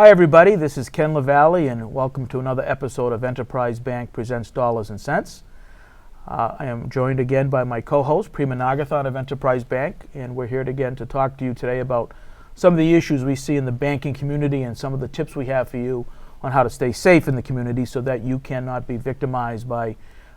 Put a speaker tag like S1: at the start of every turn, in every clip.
S1: Hi everybody, this is Ken Lavallee and welcome to another episode of Enterprise Bank Presents Dollars and Cents. I am joined again by my co-host, Prema Nagathan of Enterprise Bank, and we're here again to talk to you today about some of the issues we see in the banking community and some of the tips we have for you on how to stay safe in the community so that you cannot be victimized by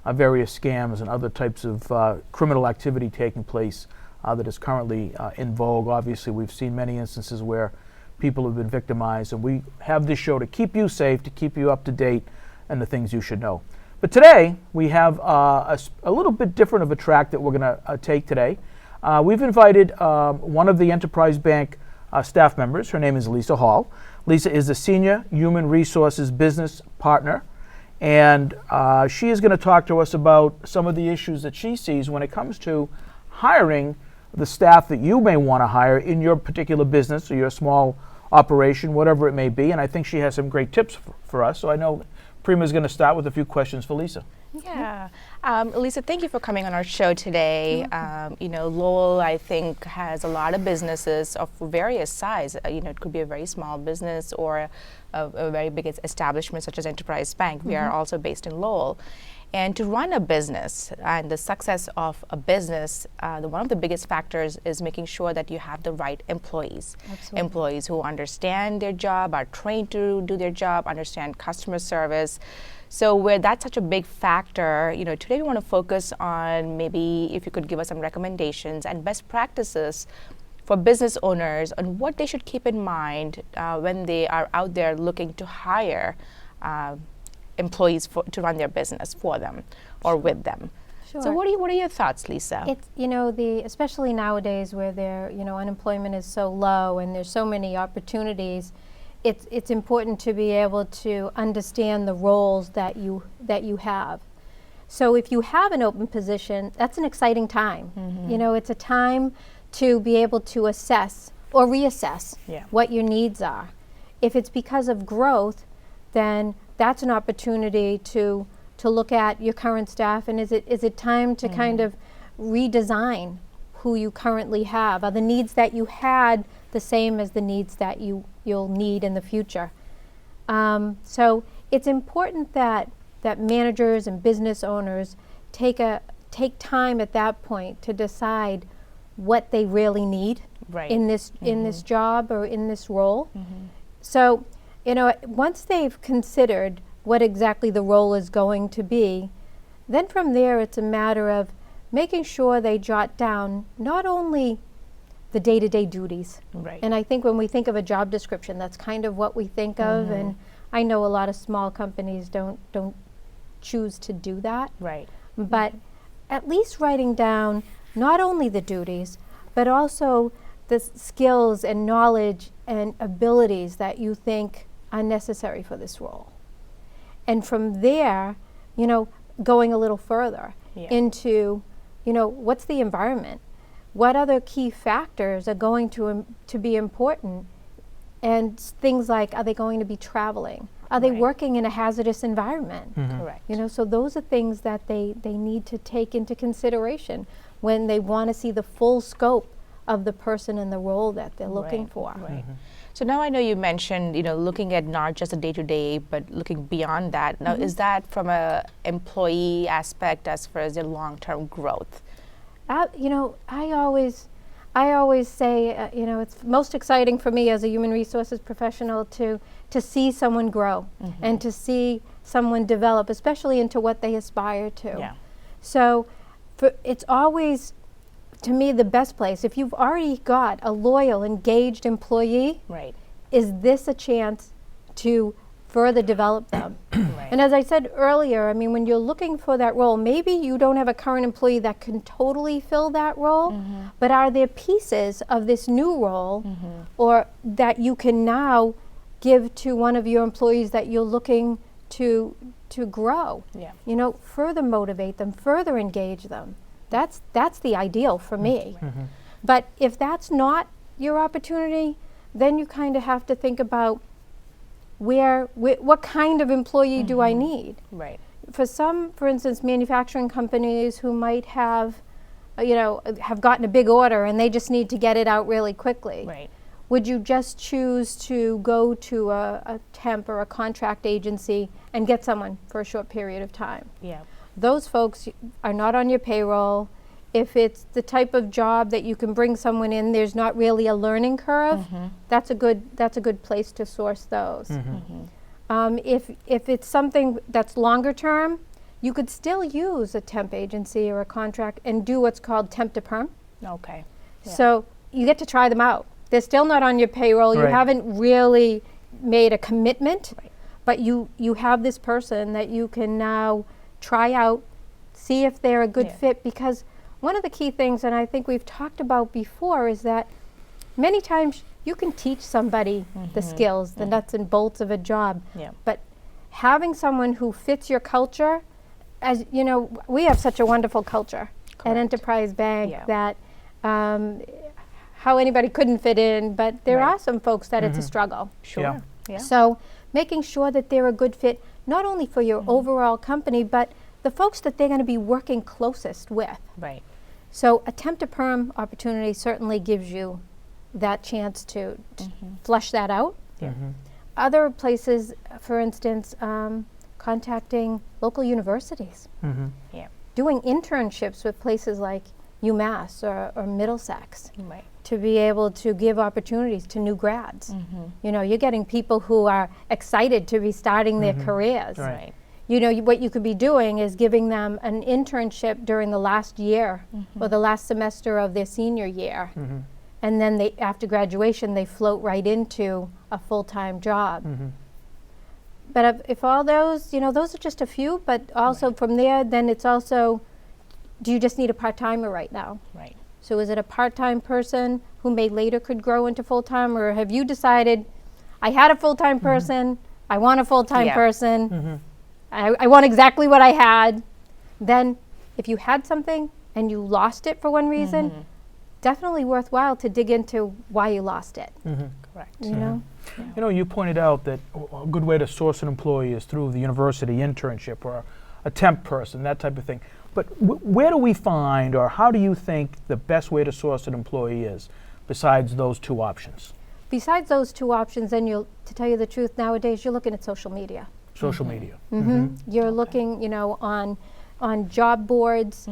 S1: various scams and other types of criminal activity taking place that is currently in vogue. Obviously, we've seen many instances where people have been victimized, and we have this show to keep you safe, to keep you up to date, and the things you should know. But today, we have a little bit different of a track that we're going to take today. We've invited one of the Enterprise Bank staff members. Her name is Lisa Hall. Lisa is a Senior Human Resources Business Partner, and she is going to talk to us about some of the issues that she sees when it comes to hiring the staff that you may want to hire in your particular business or your small operation, whatever it may be. And I think she has some great tips for us. So I know Prema is going to start with a few questions for Lisa.
S2: Yeah. Lisa, thank you for coming on our show today. Lowell, I think, has a lot of businesses of various size. It could be a very small business or a very big establishment such as Enterprise Bank. We are also based in Lowell. And to run a business and the success of a business, one of the biggest factors is making sure that you have the right employees.
S3: Absolutely.
S2: Employees who understand their job, are trained to do their job, understand customer service. So where that's such a big factor, today we want to focus on maybe if you could give us some recommendations and best practices for business owners on what they should keep in mind when they are out there looking to hire employees to run their business for them or with them.
S3: Sure.
S2: So what are your thoughts, Lisa?
S3: It's especially nowadays where unemployment is so low and there's so many opportunities. It's important to be able to understand the roles that you have. So if you have an open position, that's an exciting time. It's a time to be able to assess or reassess what your needs are. If it's because of growth, then that's an opportunity to look at your current staff, and is it time to kind of redesign who you currently have? Are the needs that you had the same as the needs that you'll need in the future? So it's important that managers and business owners take time at that point to decide what they really need in this job or in this role. So once they've considered what exactly the role is going to be, then from there it's a matter of making sure they jot down not only the day-to-day duties. And I think when we think of a job description, that's kind of what we think of, and I know a lot of small companies don't choose to do that. But at least writing down not only the duties, but also the skills and knowledge and abilities that you think are necessary for this role. And from there, going a little further into, what's the environment? What other key factors are going to be important? And things like, are they going to be traveling? Are they working in a hazardous environment?
S2: Correct.
S3: So those are things that they need to take into consideration when they want to see the full scope of the person and the role that they're looking for.
S2: So now I know you mentioned, looking at not just a day-to-day, but looking beyond that. Now, is that from a employee aspect as far as their long-term growth?
S3: I always say, it's most exciting for me as a human resources professional to see someone grow and to see someone develop, especially into what they aspire to. So it's always, to me, the best place. If you've already got a loyal, engaged employee, is this a chance to further develop them? And as I said earlier, when you're looking for that role, maybe you don't have a current employee that can totally fill that role, but are there pieces of this new role or that you can now give to one of your employees that you're looking to grow? Further motivate them, further engage them. That's the ideal for me. But if that's not your opportunity, then you kind of have to think about what kind of employee do I need? For instance, manufacturing companies who might have gotten a big order and they just need to get it out really quickly. would you just choose to go to a temp or a contract agency and get someone for a short period of time?
S2: Yeah.
S3: Those folks are not on your payroll. If it's the type of job that you can bring someone in, there's not really a learning curve. That's a good place to source those. If it's something that's longer term, you could still use a temp agency or a contract and do what's called temp to perm.
S2: Okay. Yeah.
S3: So you get to try them out. They're still not on your payroll. You
S1: Right.
S3: haven't really made a commitment,
S2: Right.
S3: but you have this person that you can now try out, see if they're a good
S2: Yeah.
S3: fit. Because one of the key things, and I think we've talked about before, is that many times you can teach somebody the skills, the nuts and bolts of a job.
S2: Yeah.
S3: But having someone who fits your culture, as you know, we have such a wonderful culture at
S2: Correct.
S3: Enterprise Bank
S2: Yeah.
S3: that how anybody couldn't fit in, but there
S2: Right.
S3: are some folks that it's a struggle.
S2: Sure.
S1: Yeah.
S2: Yeah.
S3: So making sure that they're a good fit, not only for your overall company, but the folks that they're going to be working closest with.
S2: Right.
S3: So a temp to perm opportunity certainly gives you that chance to flush that out.
S2: Yeah.
S3: Other places, for instance, contacting local universities,
S2: Yeah.
S3: doing internships with places like UMass or Middlesex
S2: Right.
S3: to be able to give opportunities to new grads. You know, you're getting people who are excited to be starting their careers.
S1: Right.
S2: Right.
S3: You know, what you could be doing is giving them an internship during the last year or the last semester of their senior year. And then they, after graduation, they float right into a full-time job. But if all those, you know, those are just a few, but also from there, then it's also, do you just need a part-timer right now?
S2: Right.
S3: So is it a part-time person who may later could grow into full-time, or have you decided, I had a full-time person, I want a full-time
S2: Yeah.
S3: person, I want exactly what I had? Then if you had something and you lost it for one reason, definitely worthwhile to dig into why you lost it.
S2: Correct.
S3: You know?
S1: You know, you pointed out that a good way to source an employee is through the university internship or a temp person, that type of thing. But where do we find, or how do you think the best way to source an employee is, besides those two options?
S3: Besides those two options, then to tell you the truth, nowadays you're looking at social media.
S1: Social media.
S3: You're looking, you know, on job boards.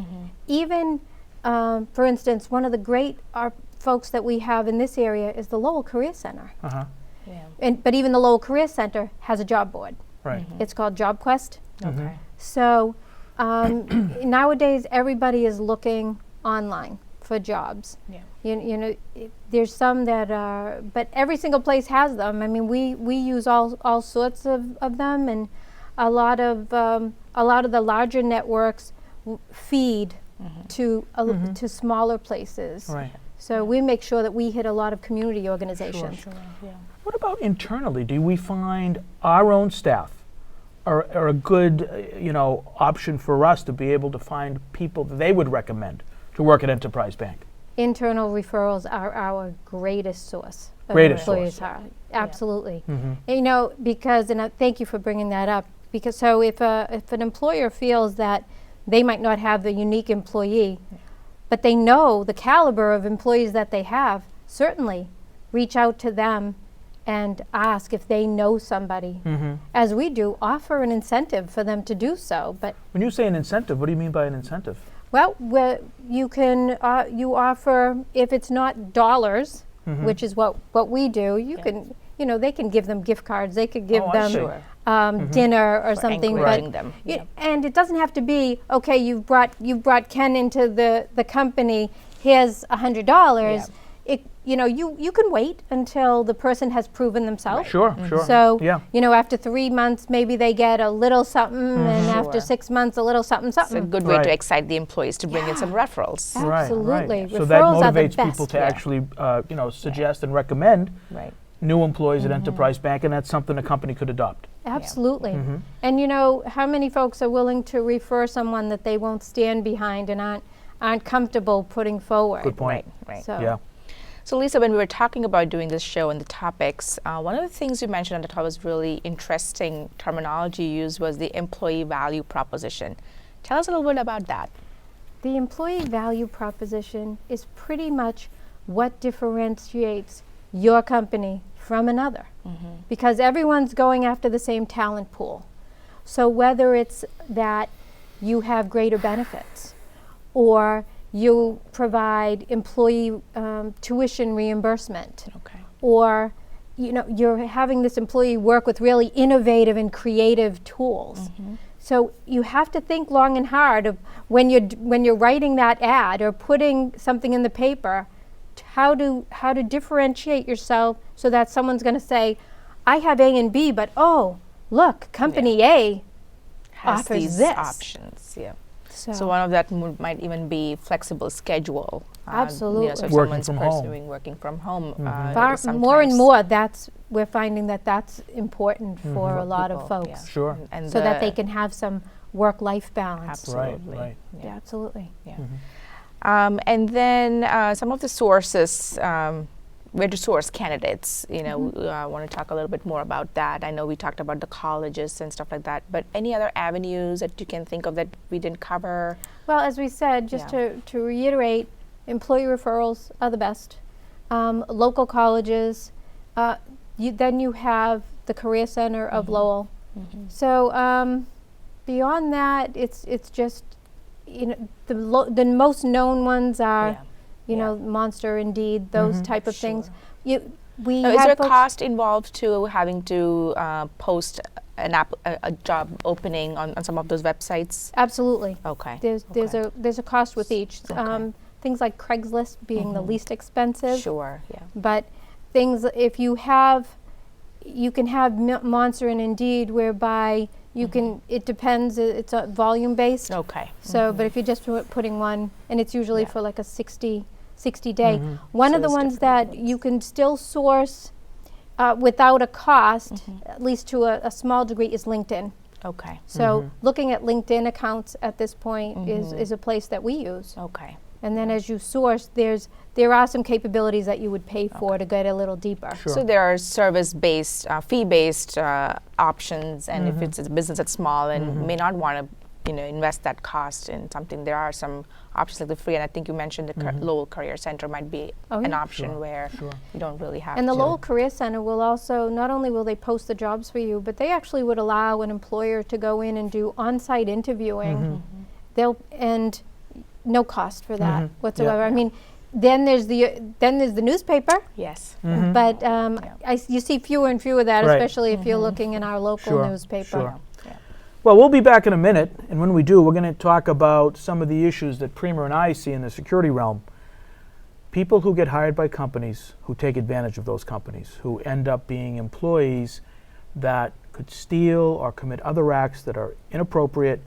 S3: Even, for instance, one of the great folks that we have in this area is the Lowell Career Center.
S2: Yeah.
S3: But even the Lowell Career Center has a job board.
S1: Right.
S3: It's called JobQuest.
S2: Okay.
S3: So nowadays everybody is looking online for jobs.
S2: Yeah.
S3: You know, there's some that are, but every single place has them. I mean, we use all sorts of them, and a lot of the larger networks feed to smaller places.
S1: Right.
S3: So we make sure that we hit a lot of community organizations.
S2: Sure. Yeah.
S1: What about internally? Do we find our own staff are a good, you know, option for us to be able to find people that they would recommend to work at Enterprise Bank?
S3: Internal referrals are our greatest source of
S1: Greatest
S3: employees.
S1: source.
S3: Absolutely. You know, because, and thank you for bringing that up, because so if an employer feels that they might not have the unique employee, but they know the caliber of employees that they have, certainly reach out to them and ask if they know somebody. As we do, offer an incentive for them to do so. But
S1: When you say an incentive, what do you mean by an incentive?
S3: well, you can you offer, if it's not dollars, which is what we do. You can, you know, they can give them gift cards. They could give
S1: Oh, I
S3: them
S1: see.
S3: dinner or
S2: For
S3: something.
S2: encouraging
S3: But
S2: them.
S3: and it doesn't have to be okay. You've brought Ken into the company. Here's $100. You know, you can wait until the person has proven themselves.
S1: Sure.
S3: So,
S1: Yeah.
S3: you know, after 3 months, maybe they get a little something, and after
S2: Sure.
S3: 6 months, a little something,
S2: It's a
S3: something.
S2: good way
S1: Right.
S2: to excite the employees to bring in some referrals.
S1: Right,
S3: Absolutely.
S1: right. So that
S3: Referrals are the
S1: motivates people
S3: best.
S1: to actually, you know, suggest and recommend
S2: Right.
S1: new employees at Enterprise Bank, and that's something a company could adopt.
S3: Absolutely. And you know, how many folks are willing to refer someone that they won't stand behind and aren't comfortable putting forward?
S1: Good point.
S2: Right.
S3: So,
S1: Yeah.
S2: So Lisa, when we were talking about doing this show and the topics, one of the things you mentioned on the top was really interesting terminology used was the employee value proposition. Tell us a little bit about that.
S3: the employee value proposition is pretty much what differentiates your company from another, because everyone's going after the same talent pool. So whether it's that you have greater benefits, or you provide employee tuition reimbursement, or you're having this employee work with really innovative and creative tools. So you have to think long and hard of when you're writing that ad or putting something in the paper, how to differentiate yourself so that someone's going to say, I have A and B, but oh, look, company A
S2: Has
S3: offers
S2: these
S3: this.
S2: options. Yeah.
S3: So,
S2: So one of that might even be flexible schedule.
S3: Absolutely.
S2: So if
S1: Working
S2: someone's
S1: from home.
S2: pursuing working from home,
S3: more and more, we're finding that's important for a lot of
S2: people,
S3: folks,
S1: Sure.
S2: And
S3: so that they can have some work-life balance.
S2: Absolutely.
S1: Right.
S3: Yeah, absolutely.
S2: Yeah. And then some of the sources, where to source candidates. I want to talk a little bit more about that. I know we talked about the colleges and stuff like that, but any other avenues that you can think of that we didn't cover?
S3: Well, as we said, just to reiterate, employee referrals are the best. Local colleges, then you have the Career Center of Lowell. So beyond that, it's just, the most known ones are, Monster, Indeed, those type of things.
S2: Now, is
S3: had
S2: there a
S3: folks-
S2: cost involved to having to post a job opening on some of those websites?
S3: Absolutely.
S2: Okay.
S3: There's a cost with each.
S2: Okay.
S3: Things like Craigslist being the least expensive.
S2: Sure. Yeah.
S3: But things, if you can have Monster and Indeed, whereby you can, it depends, it's volume based.
S2: Okay.
S3: So, but if you're just putting one, and it's usually for like a 60 day, one
S2: So
S3: of the
S2: it's
S3: ones
S2: different
S3: that you can still source without a cost, at least to a small degree, is LinkedIn.
S2: Okay.
S3: So looking at LinkedIn accounts at this point is a place that we use.
S2: Okay.
S3: And then as you source, there are some capabilities that you would pay for to get a little deeper.
S1: Sure.
S2: So there are service-based, fee-based options, and if it's a business that's small and may not want to, invest that cost in something, there are some options like the free. And I think you mentioned the Lowell Career Center might be an option where you don't really have.
S3: And the
S2: to.
S3: Lowell Career Center will also, not only will they post the jobs for you, but they actually would allow an employer to go in and do on-site interviewing. And no cost for that whatsoever. I mean, then there's the newspaper.
S2: Yes.
S3: But you see fewer and fewer of that,
S1: Right.
S3: especially if you're looking in our local newspaper.
S1: Sure. Well, we'll be back in a minute, and when we do, we're going to talk about some of the issues that Prema and I see in the security realm. People who get hired by companies, who take advantage of those companies, who end up being employees that could steal or commit other acts that are inappropriate,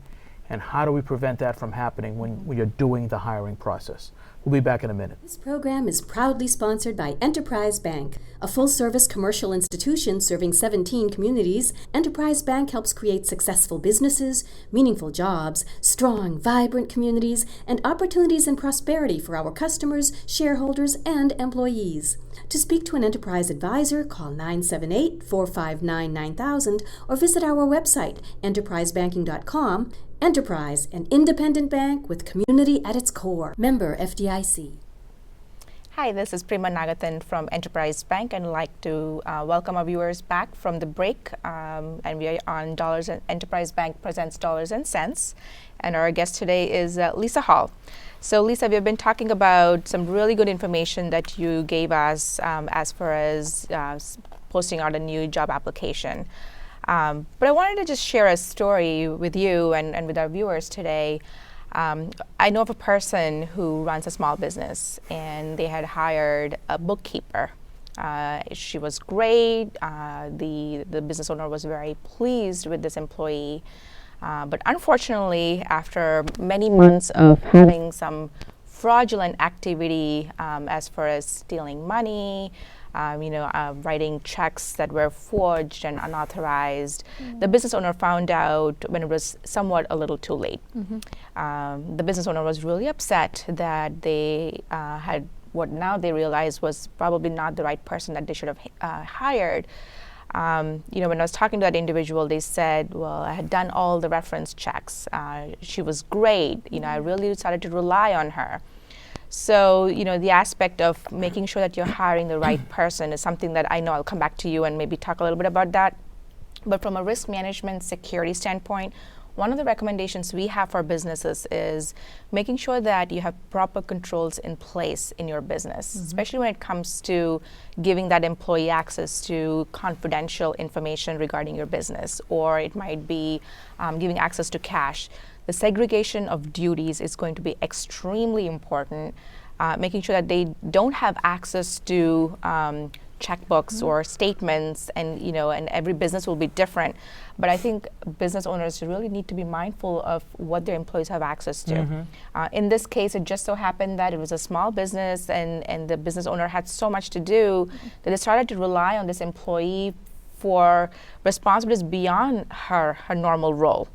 S1: and how do we prevent that from happening when you're doing the hiring process? We'll be back in a minute.
S4: This program is proudly sponsored by Enterprise Bank, a full-service commercial institution serving 17 communities. Enterprise Bank helps create successful businesses, meaningful jobs, strong, vibrant communities, and opportunities and prosperity for our customers, shareholders, and employees. To speak to an Enterprise advisor, call 978-459-9000 or visit our website, enterprisebanking.com. Enterprise, an independent bank with community at its core. Member FDIC.
S2: Hi, this is Prema Nagathan from Enterprise Bank, and I'd like to welcome our viewers back from the break. And we are on Enterprise Bank Presents Dollars and Cents. And our guest today is Lisa Hall. So Lisa, we've been talking about some really good information that you gave us as far as posting out a new job application. But I wanted to just share a story with you and with our viewers today. I know of a person who runs a small business, and they had hired a bookkeeper. She was great. The business owner was very pleased with this employee. But unfortunately, after many months of having some fraudulent activity as far as stealing money, writing checks that were forged and unauthorized, the business owner found out when it was somewhat a little too late. The business owner was really upset that they had what now they realized was probably not the right person that they should have hired. When I was talking to that individual, they said, well, I had done all the reference checks. She was great. I really decided to rely on her. So, the aspect of making sure that you're hiring the right person is something that I know I'll come back to you and maybe talk a little bit about that. But from a risk management security standpoint, one of the recommendations we have for businesses is making sure that you have proper controls in place in your business, especially when it comes to giving that employee access to confidential information regarding your business, or it might be giving access to cash. The segregation of duties is going to be extremely important, making sure that they don't have access to checkbooks or statements, and and every business will be different. But I think business owners really need to be mindful of what their employees have access to. In this case, it just so happened that it was a small business, and the business owner had so much to do that they started to rely on this employee for responsibilities beyond her normal role.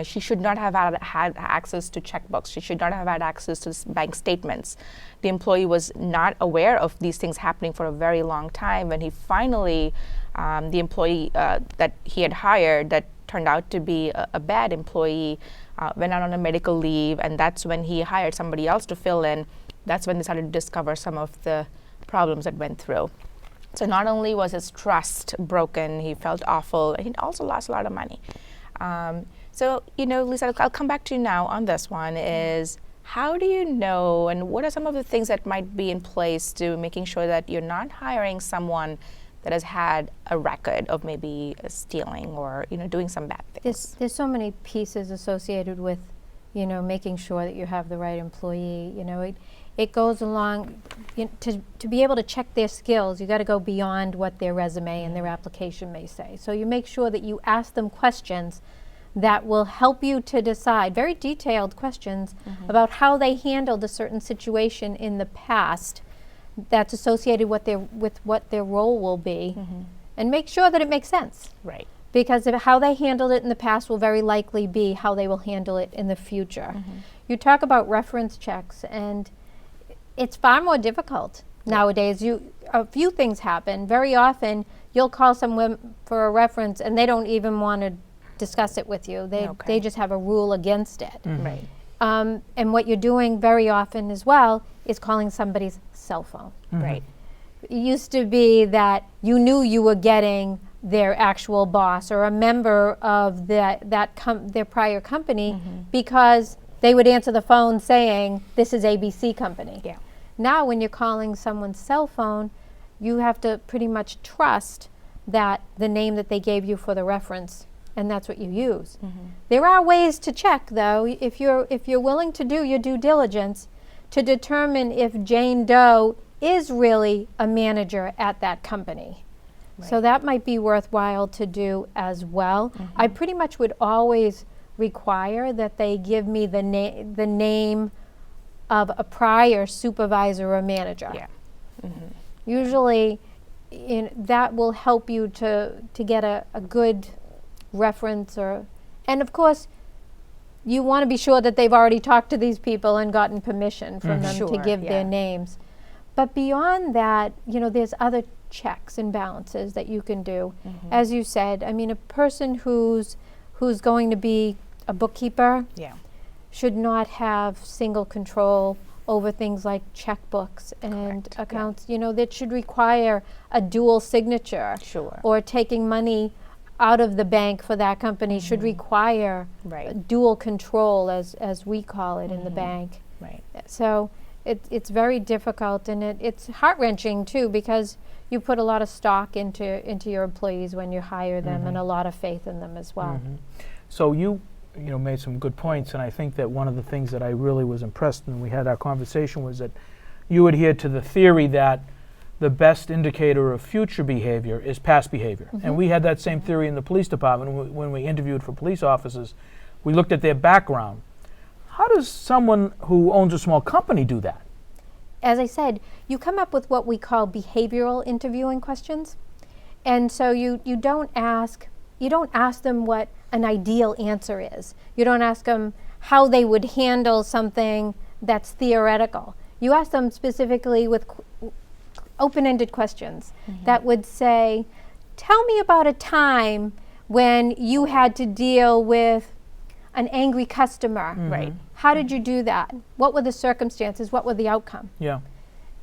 S2: She should not have had access to checkbooks. She should not have had access to bank statements. The employee was not aware of these things happening for a very long time. When he finally, the employee that he had hired that turned out to be a bad employee, went out on a medical leave, and that's when he hired somebody else to fill in. That's when they started to discover some of the problems that went through. So not only was his trust broken, he felt awful, and he also lost a lot of money. So, Lisa, I'll come back to you now on this one, is how do you know, and what are some of the things that might be in place to making sure that you're not hiring someone that has had a record of maybe stealing or, doing some bad things?
S3: There's so many pieces associated with, making sure that you have the right employee. It goes along, to be able to check their skills, you got to go beyond what their resume and their application may say. So you make sure that you ask them questions that will help you to decide, very detailed questions about how they handled a certain situation in the past that's associated with what their role will be, and make sure that it makes sense.
S2: Right.
S3: Because how they handled it in the past will very likely be how they will handle it in the future. You talk about reference checks, and it's far more difficult nowadays. A few things happen. Very often, you'll call someone for a reference, and they don't even want to discuss it with you. They just have a rule against it.
S2: Right.
S3: And what you're doing very often as well is calling somebody's cell phone.
S2: Right.
S3: It used to be that you knew you were getting their actual boss or a member of their prior company because they would answer the phone saying, "This is ABC company."
S2: Yeah.
S3: Now when you're calling someone's cell phone, you have to pretty much trust that the name that they gave you for the reference, and that's what you use. There are ways to check, though, if you're willing to do your due diligence to determine if Jane Doe is really a manager at that company. So that might be worthwhile to do as well. I pretty much would always require that they give me the name of a prior supervisor or manager.
S2: Yeah.
S3: Usually that will help you to get a good reference, and of course you want to be sure that they've already talked to these people and gotten permission from them to give their names. But beyond that, there's other checks and balances that you can do. As you said, a person who's going to be a bookkeeper should not have single control over things like checkbooks and accounts. That should require a dual signature.
S2: Sure.
S3: Or taking money out of the bank for that company should require dual control, as we call it in the bank.
S2: Right.
S3: So it's very difficult, and it's heart-wrenching too, because you put a lot of stock into your employees when you hire them, and a lot of faith in them as well.
S1: So you made some good points, and I think that one of the things that I really was impressed when we had our conversation was that you adhered to the theory that the best indicator of future behavior is past behavior. And we had that same theory in the police department. When we interviewed for police officers, we looked at their background. How does someone who owns a small company do that?
S3: As I said, you come up with what we call behavioral interviewing questions. And so you don't ask them what an ideal answer is. You don't ask them how they would handle something that's theoretical. You ask them specifically with open-ended questions that would say, tell me about a time when you had to deal with an angry customer.
S2: Right.
S3: How did you do that? What were the circumstances? What were the outcome?
S1: Yeah.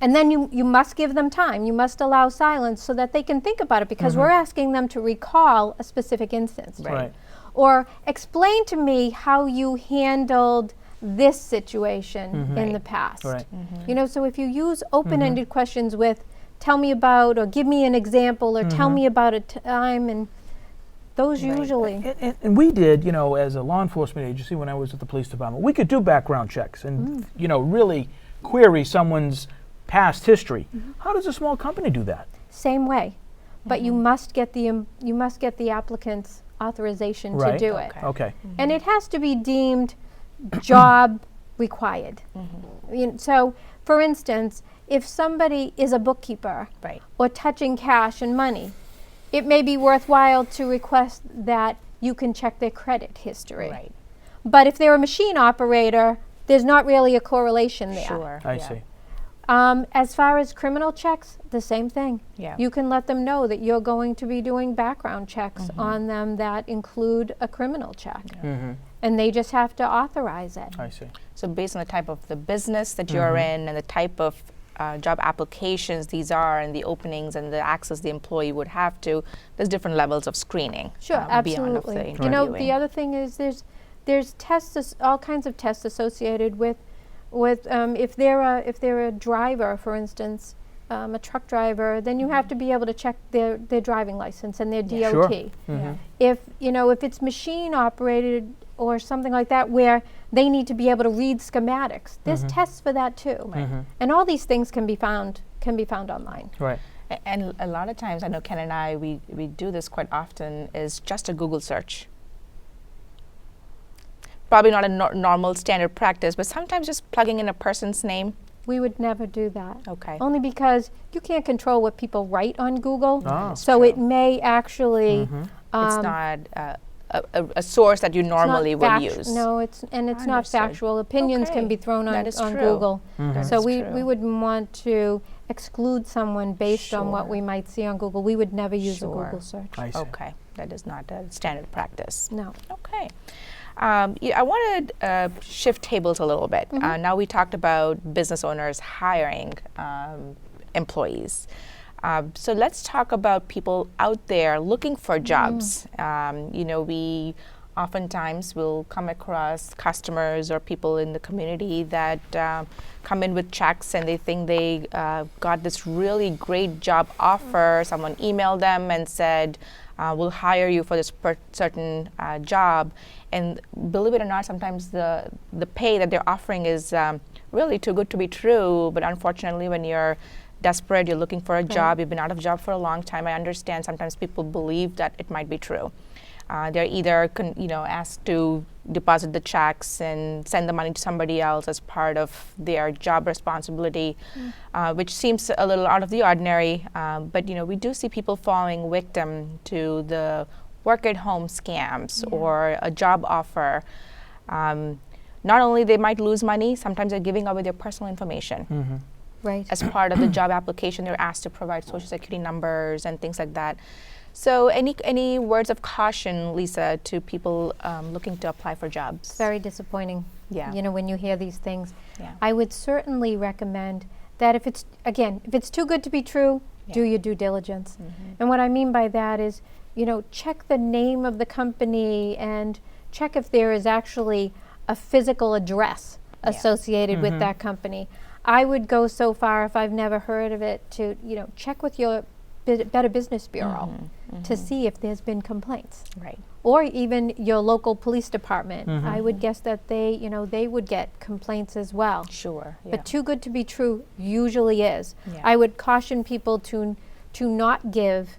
S3: And then you must give them time. You must allow silence so that they can think about it, because we're asking them to recall a specific instance.
S1: Right.
S3: Or explain to me how you handled this situation in the past.
S1: Right.
S3: You know, so if you use open-ended questions with tell me about, or give me an example, or tell me about a time, and those usually.
S1: And we did, you know, as a law enforcement agency, when I was at the police department, we could do background checks and, you know, really query someone's past history. How does a small company do that?
S3: Same way, but you must get the applicant's authorization
S1: Right.
S3: to do it.
S1: Okay.
S3: And it has to be deemed job required. So, for instance, if somebody is a bookkeeper
S2: Right.
S3: or touching cash and money, it may be worthwhile to request that you can check their credit history.
S2: Right.
S3: But if they're a machine operator, there's not really a correlation there.
S2: Sure.
S1: I
S2: yeah.
S1: see.
S3: As far as criminal checks, the same thing.
S2: Yeah.
S3: You can let them know that you're going to be doing background checks on them that include a criminal check. And they just have to authorize it.
S1: I see.
S2: So based on the type of the business that you're in and the type of job applications these are and the openings and the access the employee would have to, there's different levels of screening.
S3: Sure,
S2: Beyond of the
S3: absolutely. You know, the
S2: interviewing.
S3: other thing is there's tests, all kinds of tests associated with if they're a driver, for instance, a truck driver, then you have to be able to check their driving license and their
S2: Yeah.
S3: DOT.
S1: Sure.
S2: Yeah.
S3: If it's machine operated or something like that, where they need to be able to read schematics, there's tests for that too. And all these things can be found online.
S1: Right.
S2: And a lot of times, I know Ken and I, we do this quite often, is just a Google search. Probably not a normal standard practice, but sometimes just plugging in a person's name.
S3: We would never do that.
S2: Okay.
S3: Only because you can't control what people write on Google.
S1: Ah.
S3: So it may actually
S2: It's not a source that you normally will use.
S3: No, it's not
S2: Understood.
S3: factual. Opinions
S2: Okay.
S3: can be thrown on
S2: That is true.
S3: Google.
S2: That
S3: So
S2: is
S3: we
S2: true.
S3: wouldn't want to exclude someone based on what
S2: Sure.
S3: we might see on Google. We would never use a
S2: Sure.
S3: Google search.
S1: I see.
S2: Okay, that is not a standard practice.
S3: No.
S2: Okay. I want to shift tables a little bit. Now we talked about business owners hiring employees. So let's talk about people out there looking for jobs. We oftentimes will come across customers or people in the community that come in with checks and they think they got this really great job offer. Someone emailed them and said, we'll hire you for this certain job. And believe it or not, sometimes the pay that they're offering is really too good to be true. But unfortunately, when you're desperate, you're looking for a job, you've been out of a job for a long time, I understand sometimes people believe that it might be true. They're either asked to deposit the checks and send the money to somebody else as part of their job responsibility, which seems a little out of the ordinary. But we do see people falling victim to the work-at-home scams or a job offer. Not only they might lose money, sometimes they're giving away their personal information.
S3: Right.
S2: As part of the job application, they're asked to provide social security numbers and things like that. So any words of caution, Lisa, to people looking to apply for jobs?
S3: Very disappointing.
S2: Yeah.
S3: When you hear these things.
S2: Yeah.
S3: I would certainly recommend that if it's too good to be true, do your due diligence. And what I mean by that is, check the name of the company and check if there is actually a physical address associated with that company. I would go so far, if I've never heard of it, to check with your Better Business Bureau to see if there's been complaints.
S2: Right.
S3: Or even your local police department. I would guess that they would get complaints as well.
S2: Sure. Yeah.
S3: But too good to be true usually is.
S2: Yeah.
S3: I would caution people to not give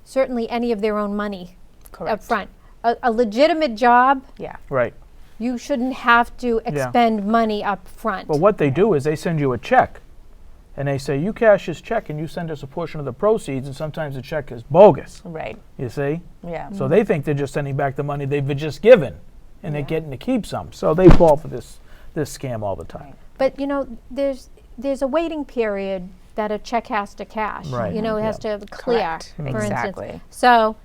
S3: certainly any of their own money
S2: Correct.
S3: up front. A legitimate job,
S2: Yeah.
S1: Right.
S3: you shouldn't have to expend money up front.
S1: But what they do is they send you a check, and they say, you cash this check and you send us a portion of the proceeds, and sometimes the check is bogus,
S2: Right.
S1: you see?
S2: Yeah.
S1: So they think they're just sending back the money they've just given, and they're getting to keep some. So they fall for this scam all the time.
S3: But there's a waiting period that a check has to cash.
S1: Right.
S3: It has to clear,
S2: Correct.
S3: for
S2: Exactly.
S3: instance. So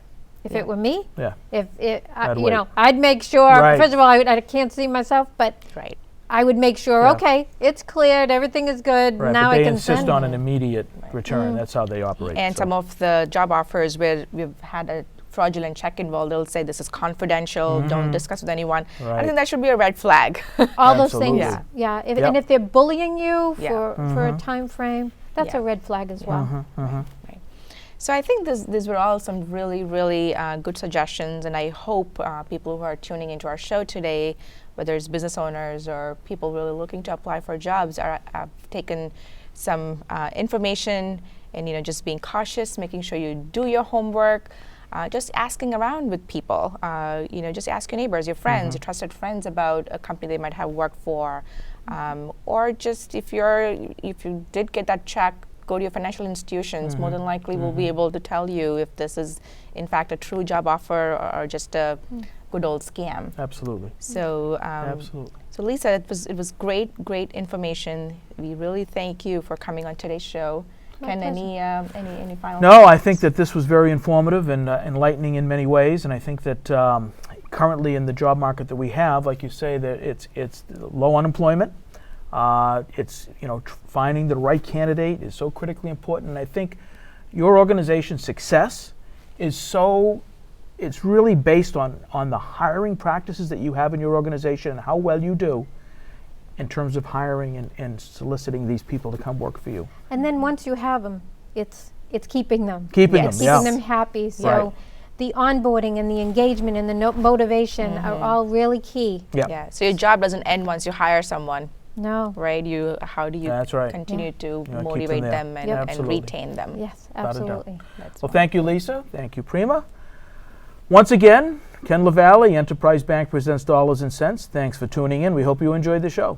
S3: If
S2: Yeah.
S3: it were me,
S1: Yeah.
S3: if it,
S1: I'd
S3: you
S1: wait.
S3: know, I'd make sure.
S1: Right.
S3: First of all, I can't see myself, but
S2: Right.
S3: I would make sure.
S1: Yeah.
S3: Okay, it's cleared. Everything is good.
S1: Right,
S3: Now
S1: but
S3: I
S1: they
S3: can
S1: insist
S3: send
S1: on
S3: it.
S1: an immediate return. That's how they operate.
S2: And
S1: so.
S2: some of the job offers where we've had a fraudulent check involved, they'll say this is confidential, don't discuss with anyone. I
S1: Right.
S2: think that should be a red flag.
S3: All those
S1: Absolutely.
S3: things.
S2: Yeah.
S3: Yeah. If,
S1: Yep.
S3: And if they're bullying you
S2: Yeah.
S3: for a time frame, that's
S2: Yeah.
S3: a red flag as well.
S2: Right. So I think these were all some really, really good suggestions, and I hope people who are tuning into our show today, whether it's business owners or people really looking to apply for jobs, have taken some information and just being cautious, making sure you do your homework, just asking around with people. Just ask your neighbors, your friends, your trusted friends about a company they might have worked for, or just if you did get that check, go to your financial institutions. More than likely, we'll be able to tell you if this is, in fact, a true job offer or just a good old scam.
S1: Absolutely.
S2: So,
S1: Absolutely.
S2: so Lisa, it was great information. We really thank you for coming on today's show.
S3: My
S2: Ken,
S3: pleasure.
S2: any final?
S1: No, I think that this was very informative and enlightening in many ways, and I think that currently in the job market that we have, like you say, that it's low unemployment. It's finding the right candidate is so critically important, and I think your organization's success is it's really based on the hiring practices that you have in your organization and how well you do in terms of hiring and soliciting these people to come work for you.
S3: And then once you have them, it's keeping them.
S1: Keeping
S2: Yes.
S1: them, yeah.
S3: Keeping them happy. So
S1: Right.
S3: the onboarding and the engagement and the motivation are all really key.
S1: Yeah.
S2: Yeah. So your job doesn't end once you hire someone,
S3: No.
S2: right? How do you
S1: That's right.
S2: continue to
S1: them
S2: motivate
S1: there.
S2: them and,
S3: Yep.
S2: and
S1: Absolutely.
S2: retain them?
S3: Yes,
S1: a doubt.
S3: absolutely.
S2: That's
S1: Well, thank you, Lisa. Thank you, Prema. Once again, Ken Lavallee, Enterprise Bank presents Dollars and Cents. Thanks for tuning in. We hope you enjoyed the show.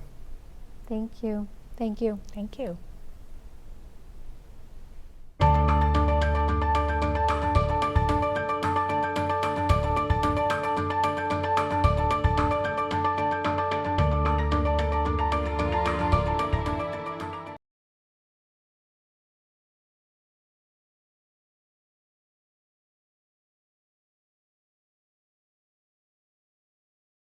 S3: Thank you. Thank you.
S2: Thank you.